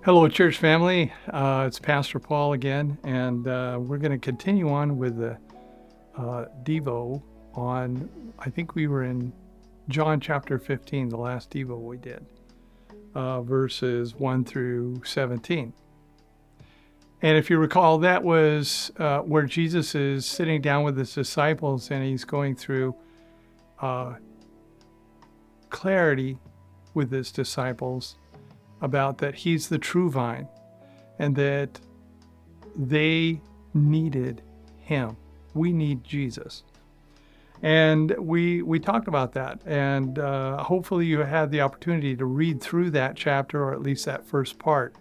Hello, church family. It's Pastor Paul again, and we're going to continue on with the Devo on, I think we were in John chapter 15, the last Devo we did, verses 1 through 17. And if you recall, that was where Jesus is sitting down with his disciples and he's going through clarity with his disciples about that he's the true vine and that they needed him. We need Jesus. And we talked about that. And hopefully you had the opportunity to read through that chapter, or at least that first part.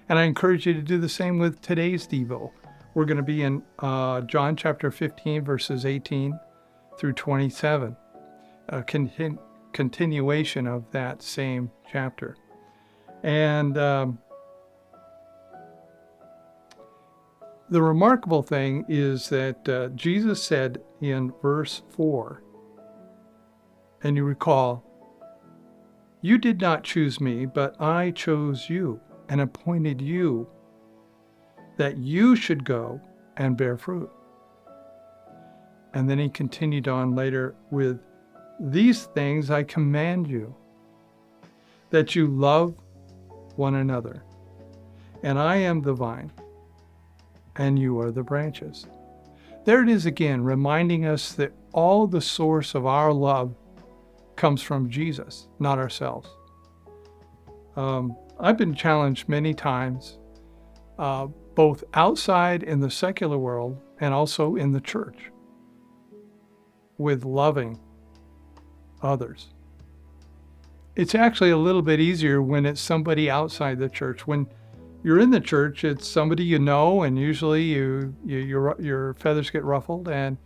And I encourage you to do the same with today's Devo. We're going to be in John chapter 15, verses 18 through 27, a continuation of that same chapter. And the remarkable thing is that Jesus said in verse 4, and you recall, "You did not choose me, but I chose you and appointed you that you should go and bear fruit." And then he continued on later with, "These things I command you, that you love one another. And I am the vine, and you are the branches." There it is again, reminding us that all the source of our love comes from Jesus, not ourselves. I've been challenged many times, both outside in the secular world and also in the church, with loving others. It's actually a little bit easier when it's somebody outside the church. When you're in the church, it's somebody you know, and usually your feathers get ruffled and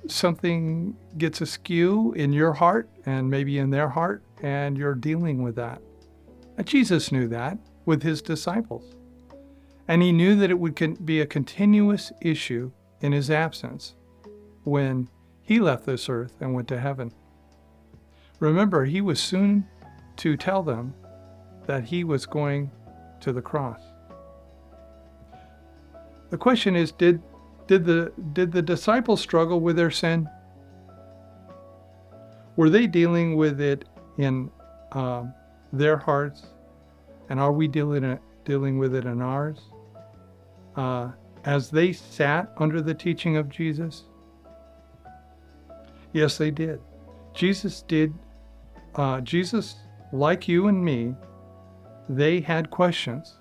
something gets askew in your heart and maybe in their heart, and you're dealing with that. And Jesus knew that with his disciples. And he knew that it would be a continuous issue in his absence when he left this earth and went to heaven. Remember, he was soon to tell them that he was going to the cross. The question is, did the disciples struggle with their sin? Were they dealing with it in their hearts? And are we dealing with it in ours? As they sat under the teaching of Jesus? Yes, they did. Jesus, like you and me, they had questions.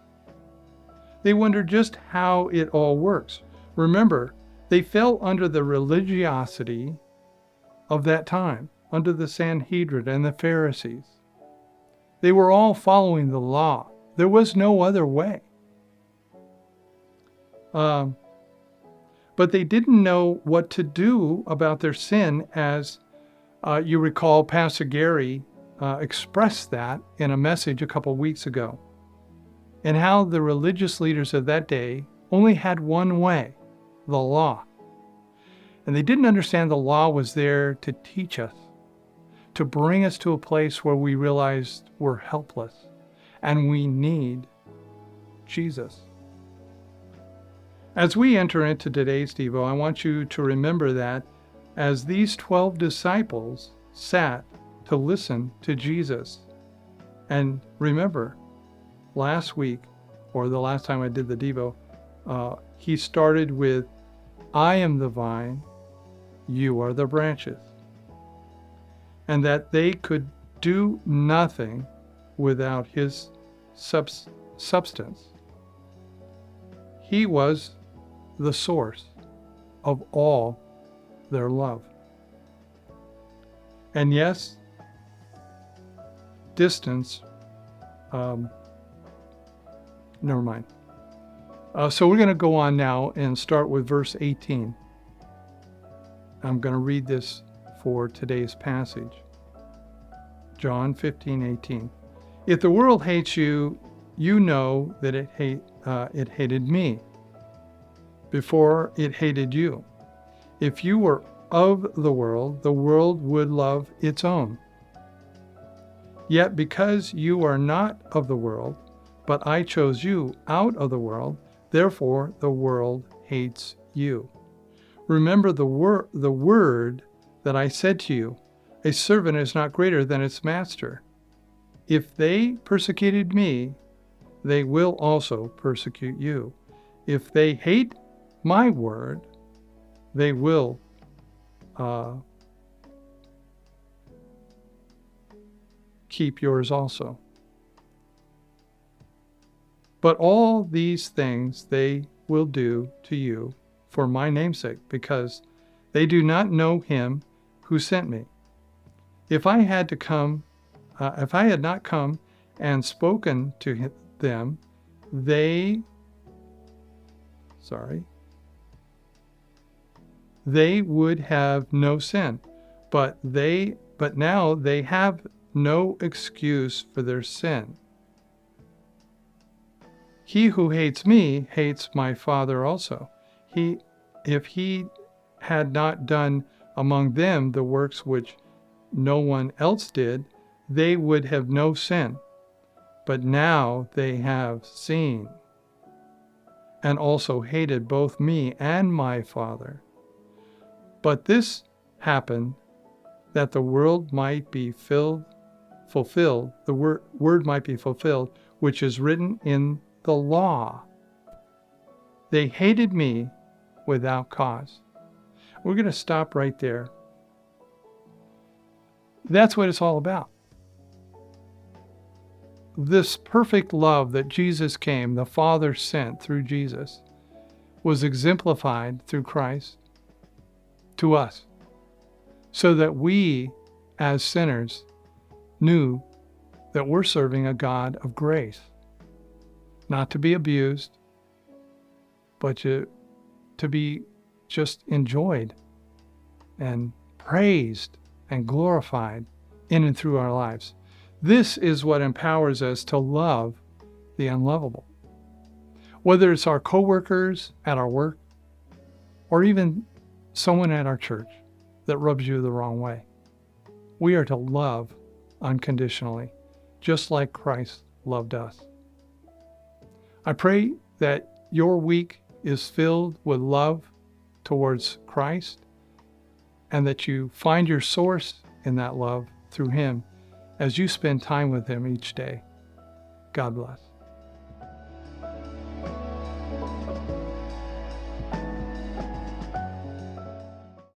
They wondered just how it all works. Remember, they fell under the religiosity of that time, under the Sanhedrin and the Pharisees. They were all following the law. There was no other way. But they didn't know what to do about their sin, as you recall Pastor Gary expressed that in a message a couple weeks ago, and how the religious leaders of that day only had one way, the law. And they didn't understand the law was there to teach us, to bring us to a place where we realized we're helpless and we need Jesus. As we enter into today's Devo, I want you to remember that as these 12 disciples sat to listen to Jesus, and remember, last week, or the last time I did the Devo, he started with, "I am the vine, you are the branches." And that they could do nothing without his substance. He was the source of all their love. And yes, distance, never mind. So we're going to go on now and start with verse 18. I'm going to read this for today's passage. John 15:18. "If the world hates you, you know that it hated me before it hated you. If you were of the world would love its own. Yet because you are not of the world, but I chose you out of the world, therefore the world hates you. Remember the word that I said to you, a servant is not greater than its master. If they persecuted me, they will also persecute you. If they hate my word, they will keep yours also. But all these things they will do to you for my name's sake, because they do not know him who sent me. If I had not come and spoken to them, they would have no sin, but now they have no excuse for their sin. He who hates me hates my Father also. If he had not done among them the works which no one else did, they would have no sin. But now they have seen and also hated both me and my Father. But this happened that the word might be fulfilled, the word might be fulfilled, which is written in the law. They hated me without cause. We're going to stop right there. That's what it's all about. This perfect love that Jesus came, the Father sent through Jesus, was exemplified through Christ to us, so that we, as sinners, knew that we're serving a God of grace, not to be abused, but to be just enjoyed and praised and glorified in and through our lives. This is what empowers us to love the unlovable. Whether it's our coworkers at our work, or even someone at our church that rubs you the wrong way, we are to love unconditionally, just like Christ loved us. I pray that your week is filled with love towards Christ, and that you find your source in that love through Him as you spend time with Him each day. God bless.